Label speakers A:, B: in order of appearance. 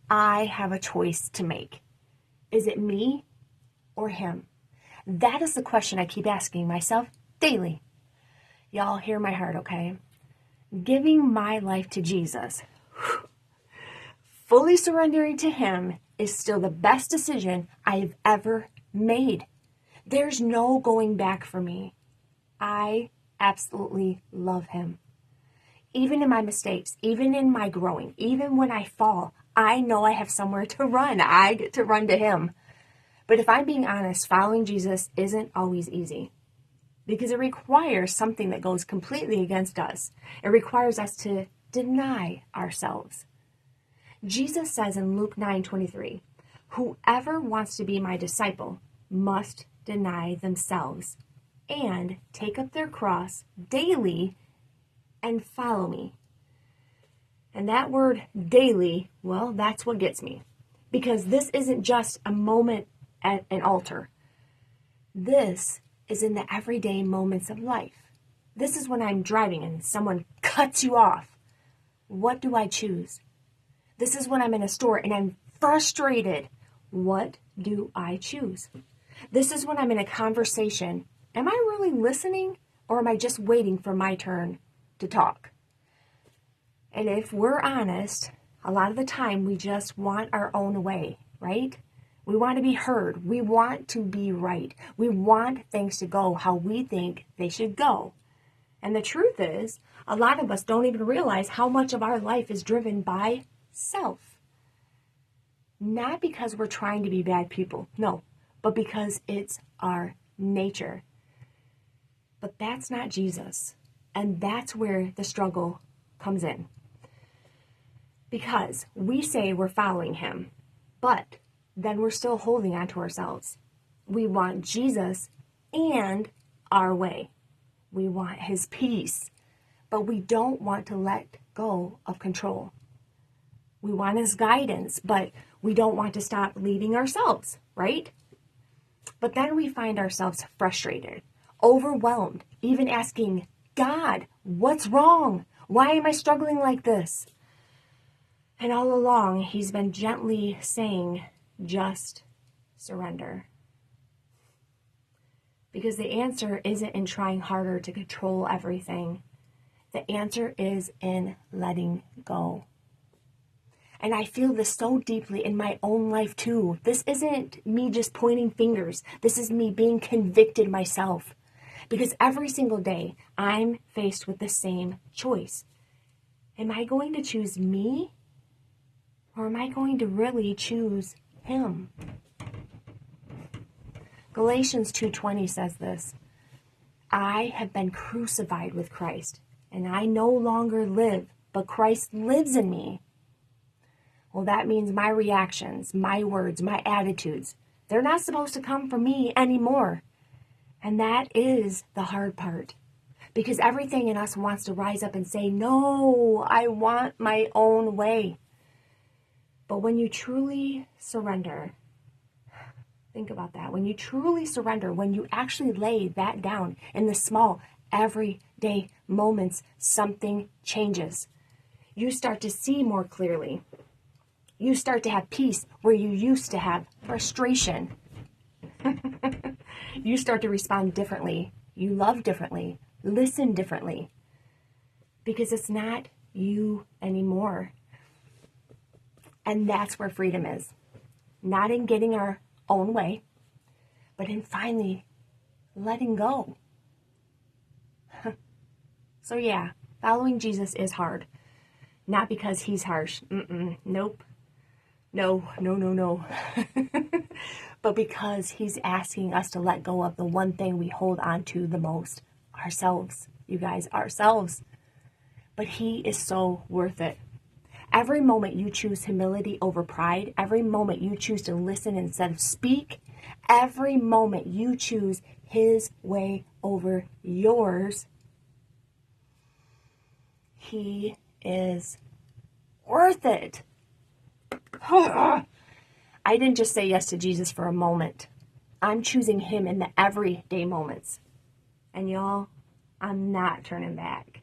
A: I have a choice to make. Is it me or him? That is the question I keep asking myself daily. Y'all hear my heart, okay? Giving my life to Jesus, fully surrendering to him, is still the best decision I've ever made. There's no going back for me. I absolutely love him. Even in my mistakes, even in my growing, even when I fall, I know I have somewhere to run. I get to run to him. But if I'm being honest, following Jesus isn't always easy because it requires something that goes completely against us. It requires us to deny ourselves. Jesus says in Luke 9:23, whoever wants to be my disciple must deny themselves and take up their cross daily and follow me. And that word daily, well, that's what gets me. Because this isn't just a moment at an altar. This is in the everyday moments of life. This is when I'm driving and someone cuts you off. What do I choose? This is when I'm in a store and I'm frustrated. What do I choose? This is when I'm in a conversation. Am I really listening or am I just waiting for my turn to talk? And if we're honest, a lot of the time we just want our own way, right? We want to be heard. We want to be right. We want things to go how we think they should go. And the truth is, a lot of us don't even realize how much of our life is driven by self. Not because we're trying to be bad people, no, but because it's our nature. But that's not Jesus. And that's where the struggle comes in. Because we say we're following him, but then we're still holding on to ourselves. We want Jesus and our way. We want his peace, but we don't want to let go of control. We want his guidance, but we don't want to stop leading ourselves, right? But then we find ourselves frustrated, overwhelmed, even asking, God, what's wrong? Why am I struggling like this? And all along, he's been gently saying, just surrender. Because the answer isn't in trying harder to control everything. The answer is in letting go. And I feel this so deeply in my own life too. This isn't me just pointing fingers. This is me being convicted myself. Because every single day, I'm faced with the same choice. Am I going to choose me? Or am I going to really choose him? Galatians 2:20 says this, I have been crucified with Christ, and I no longer live, but Christ lives in me. Well, that means my reactions, my words, my attitudes, they're not supposed to come from me anymore. And that is the hard part. Because everything in us wants to rise up and say, no, I want my own way. But when you truly surrender, think about that. When you truly surrender, when you actually lay that down in the small, everyday moments, something changes. You start to see more clearly. You start to have peace where you used to have frustration. You start to respond differently. You love differently. Listen differently. Because it's not you anymore. And that's where freedom is. Not in getting our own way, but in finally letting go. So yeah, following Jesus is hard. Not because he's harsh. Nope. No. But because he's asking us to let go of the one thing we hold on to the most. Ourselves. You guys, ourselves. But he is so worth it. Every moment you choose humility over pride, every moment you choose to listen instead of speak, every moment you choose his way over yours, he is worth it. I didn't just say yes to Jesus for a moment. I'm choosing him in the everyday moments. And y'all, I'm not turning back.